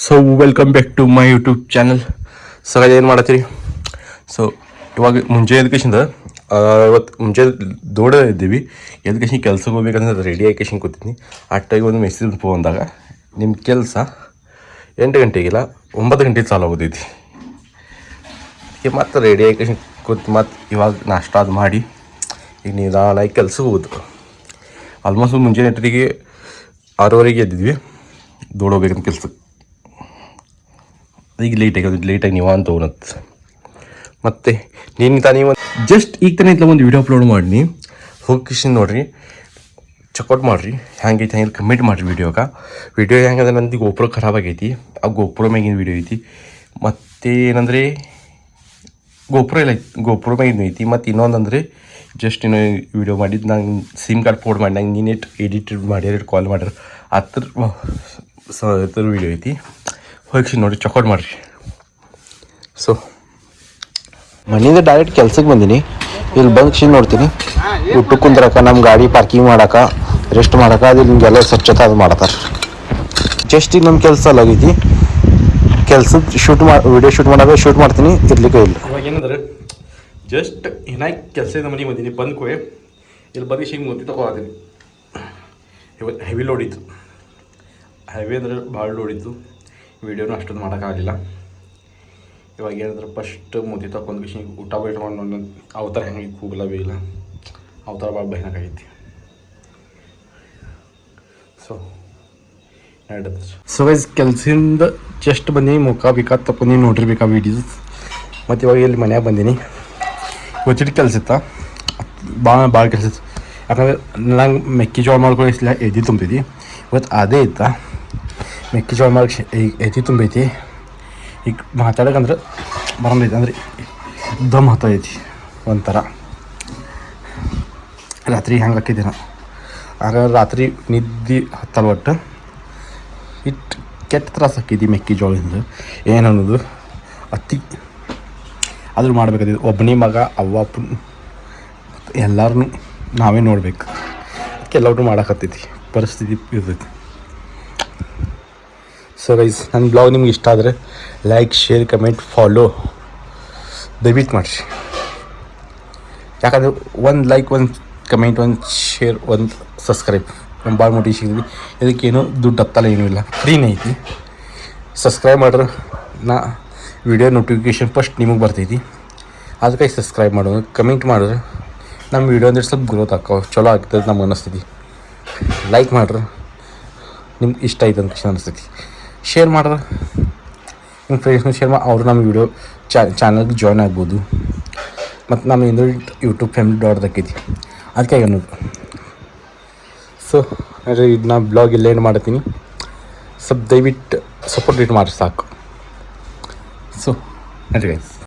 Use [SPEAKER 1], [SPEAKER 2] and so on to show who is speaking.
[SPEAKER 1] So welcome back to my YouTube channel. Sir ಏನು ಮಾಡತ್ತೀರಿ? So ಇವಾಗ ಮುಂಜೆ ಎದ್ಕೇಶಿಂದ ಇವತ್ತು ಮುಂಜೆ ದೊಡ್ಡ ಇದ್ದೀವಿ. ಎದ್ಕೇಶಿ ಕೆಲ್ಸಕ್ಕೆ ಹೋಗ್ಬೇಕಂದ್ರೆ ರೆಡಿ ಆಗಿ ಕೂತೀನಿ. ಆ ಟೈಮ್ ಒಂದು ಮೆಸೇಜ್ ಬಂದಾಗ ನಿಮ್ಮ ಕೆಲಸ 8 ಗಂಟೆಗಿಲ್ಲ 9 ಗಂಟೆಗೆ ಚಾಲು ಆಗೋದೈತಿ. ಅದಕ್ಕೆ ಮತ್ತೆ ರೆಡಿ ಆಗಿ ಕೂತು ಮತ್ತು ಇವಾಗ ನಾಷ್ಟ ಅದು ಮಾಡಿ ಈಗ ನಿಧಾನಾಗಿ ಕೆಲ್ಸಕ್ಕೆ ಹೋಗೋದು. ಆಲ್ಮೋಸ್ಟ್ ಮುಂಜಾನೆ 8ಗೆ 6:30 ಎದ್ದಿದ್ವಿ ದೊಡ್ಡೋಗ್ಬೇಕಂತ ಕೆಲ್ಸಕ್ಕೆ. ಈಗ ಲೇಟಾಗಿ ನೀವು ಅಂತ ಹೋಗುತ್ತೆ. ಮತ್ತು ನೀವು ಜಸ್ಟ್ ಈಗ ತಾನೇ ಇತ್ತಲ್ಲ ಒಂದು ವೀಡಿಯೋ ಅಪ್ಲೋಡ್ ಮಾಡಿ ಹೋಗಿ ನೋಡಿರಿ, ಚೆಕ್ಔಟ್ ಮಾಡಿರಿ, ಹೆಂಗೈತಿ ಹಂಗೆ ಕಮೆಂಟ್ ಮಾಡಿರಿ. ವೀಡಿಯೋ ಹೆಂಗದ ನಂದು ಗೋಪುರ ಖರಾಬ್ ಆಗೈತಿ. ಆ ಗೋಪುರ ಮ್ಯಾಗಿನ ವೀಡಿಯೋ ಐತಿ. ಮತ್ತು ಏನಂದರೆ ಗೋಪುರ ಮ್ಯಾಗಿನ ಐತಿ. ಮತ್ತು ಇನ್ನೊಂದಂದರೆ ಜಸ್ಟ್ ಇನ್ನೂ ವೀಡಿಯೋ ಮಾಡಿದ್ದು ನಂಗೆ ಸಿಮ್ ಕಾರ್ಡ್ ಪೋರ್ಟ್ ಮಾಡಿ ನಂಗೆ ನೀನೇಟ್ ಎಡಿಟೆಡ್ ಮಾಡ್ಯಾರ ಕಾಲ್ ಮಾಡ್ಯಾರ ಥರ ವೀಡಿಯೋ ಐತಿ. ಹೋಗಿ ನೋಡಿ ಚೆಕ್ಔಟ್ ಮಾಡಿರಿ. ಸೊ ಮನೆಯಿಂದ ಡೈರೆಕ್ಟ್ ಕೆಲ್ಸಕ್ಕೆ ಬಂದೀನಿ. ಇಲ್ಲಿ ಬಂದು ನೋಡ್ತೀನಿ ಊಟಕ್ಕೆ ಕುಂದ್ರಕ, ನಮ್ಮ ಗಾಡಿ ಪಾರ್ಕಿಂಗ್ ಮಾಡೋಕೆ, ರೆಸ್ಟ್ ಮಾಡೋಕೆ, ಅದು ನಿಮಗೆಲ್ಲ ಸ್ವಚ್ಛತೆ ಅದು ಮಾಡ್ತಾರೆ. ಜಸ್ಟ್ ಈಗ ನಮ್ಮ ಕೆಲಸ ಅಲ್ಲಾಗೈತಿ. ಕೆಲ್ಸದ ವೀಡಿಯೋ ಶೂಟ್ ಮಾಡ್ತೀನಿ ಇರ್ಲಿಕ್ಕೆ ಇಲ್ಲ. ಇವಾಗ ಏನಂದ್ರೆ ಜಸ್ಟ್ ಏನಾಗಿ ಕೆಲಸ ಇದೆ ಮನೆ ಬಂದೀನಿ. ಬಂದು ಕೊಯ್ ಇಲ್ಲಿ ಬಂದು ಹಿಂಗೆ ಮುತ್ತಿ ತಗೋತೀನಿ. ಇವತ್ತು ಹೆವಿ ಲೋಡ್ ಇತ್ತು. ಹೆವಿ ಅಂದ್ರೆ ಭಾಳ ಲೋಡ್ ಇತ್ತು. ವೀಡಿಯೋನೂ ಅಷ್ಟೊಂದು ಮಾಡೋಕ್ಕಾಗಲಿಲ್ಲ. ಇವಾಗ ಏನಂದ್ರೆ ಫಸ್ಟ್ ಮುದ್ದೆ ತಗೊಂಡು ಊಟ ಇಟ್ಕೊಂಡು ಅವತಾರ ಹೆಂಗೆ ಕೂಗಲ್ಲ ಬೇಯಿಲ್ಲ ಅವತಾರ ಭಾಳ ಭಯಾನಕಾಗೈತಿ. ಸೊ ವೈಸ್ ಕೆಲ್ಸದಿಂದ ಜಸ್ಟ್ ಬಂದೀನಿ. ಮುಖ ತಗೊಂಡು ನೋಡಿರ್ಬೇಕಾ ವೀಡಿಯೋಸ್. ಮತ್ತು ಇವಾಗ ಇಲ್ಲಿ ಮನ್ಯಾಗ ಬಂದೀನಿ. ಗೊತ್ತಿಟ್ಟು ಕೆಲಸ ಇತ್ತ, ಭಾಳ ಕೆಲಸ ಇತ್ತು. ಯಾಕಂದರೆ ನಂಗೆ ಮೆಕ್ಕೆಜೋಳ ಮಾಡ್ಕೊಳ್ಳಿಸ್ಲಿಲ್ಲ, ಎದೆ ತುಂಬಿದ್ವಿ. ಇವತ್ತು ಅದೇ ಇತ್ತ, ಮೆಕ್ಕೆಜೋಳ ಮಾಡಿ ಎದೆ ತುಂಬೈತಿ. ಈಗ ಮಾತಾಡೋಕಂದ್ರೆ ಬರಂದೈತಿ, ಅಂದರೆ ದಮ್ ಹತ್ತೈತಿ ಒಂಥರ. ರಾತ್ರಿ ಹಂಗೆ ಹಾಕಿದ್ದೀನ. ಆಗ ರಾತ್ರಿ ನಿದ್ದೆ ಹತ್ತಲ್ಲ ಒಟ್ಟು. ಇಟ್ಟು ಕೆಟ್ಟ ತ್ರಾಸ ಹಾಕಿದ್ದಿ ಮೆಕ್ಕೆಜೋಳದಿಂದ. ಏನನ್ನೋದು ಅತಿ ಆದರೂ ಮಾಡ್ಬೇಕಾದಿದ್ದು. ಒಬ್ಬನೇ ಮಗ, ಅವ್ವ ಅಪ್ಪನ ಎಲ್ಲರೂ ನಾವೇ ನೋಡ್ಬೇಕು. ಅದಕ್ಕೆ ಎಲ್ಲರೂ ಮಾಡೋಕತ್ತೈತಿ, ಪರಿಸ್ಥಿತಿ ಇರ್ತೈತಿ. ಸೊ ಗೈಸ್, ನನ್ನ ಬ್ಲಾಗ್ ನಿಮ್ಗೆ ಇಷ್ಟ ಆದರೆ ಲೈಕ್, ಶೇರ್, ಕಮೆಂಟ್, ಫಾಲೋ ದಯವಿಟ್ಟು ಮಾಡಿರಿ. ಯಾಕಂದರೆ ಒಂದು ಲೈಕ್, ಒಂದು ಕಮೆಂಟ್, ಒಂದು ಶೇರ್, ಒಂದು ಸಬ್ಸ್ಕ್ರೈಬ್ ನಮ್ಮ ಭಾಳ ಮೋಟಿವೇಶನ್ ಸಿಗ್ತೀವಿ. ಇದಕ್ಕೇನು ದುಡ್ಡು ಹತ್ತಲ್ಲ, ಏನೂ ಇಲ್ಲ, ಫ್ರೀನೇ ಐತಿ. ಸಬ್ಸ್ಕ್ರೈಬ್ ಮಾಡ್ರೆ ನಾ ವಿಡಿಯೋ ನೋಟಿಫಿಕೇಷನ್ ಫಸ್ಟ್ ನಿಮಗೆ ಬರ್ತೈತಿ. ಅದಕ್ಕೆ ಸಬ್ಸ್ಕ್ರೈಬ್ ಮಾಡೋದು, ಕಮೆಂಟ್ ಮಾಡಿದ್ರೆ ನಮ್ಮ ವೀಡಿಯೋ ಅಂದ್ರೆ ಸ್ವಲ್ಪ ಗ್ರೋತ್ ಆಕ್ಕವ, ಚಲೋ ಆಗ್ತದೆ ನಮ್ಗೆ ಅನ್ನಿಸ್ತೈತಿ. ಲೈಕ್ ಮಾಡ್ರೆ ನಿಮ್ಗೆ ಇಷ್ಟ ಐತೆ ಅಂತ ಅನಿಸ್ತೈತಿ. ಶೇರ್ ಮಾಡ್ರೆ ನಿಮ್ಮ ಫ್ರೆಂಡ್ಸ್ನ ಶೇರ್ ಮಾಡಿ ಅವರು ನಮ್ಮ ವೀಡಿಯೋ ಚಾನಲ್ಗೆ ಜಾಯ್ನ್ ಆಗ್ಬೋದು. ಮತ್ತು ನಮ್ಮ ಇಂದು ಯೂಟ್ಯೂಬ್ ಫ್ಯಾಮಿಲಿ ದೊಡ್ಡದಾಕೈತಿ, ಅದಕ್ಕೆ ಅನ್ನೋದು. ಸೊ ಇದು ನಾ ಬ್ಲಾಗ್ ಇಲ್ಲ ಏನು ಮಾಡ್ತೀನಿ, ಸ್ವಲ್ಪ ದಯವಿಟ್ಟು ಸಪೋರ್ಟ್ ಮಾಡಿ ಸಾಕು. ಸೊ ನಡ್ರಿ ಗೈಸ್.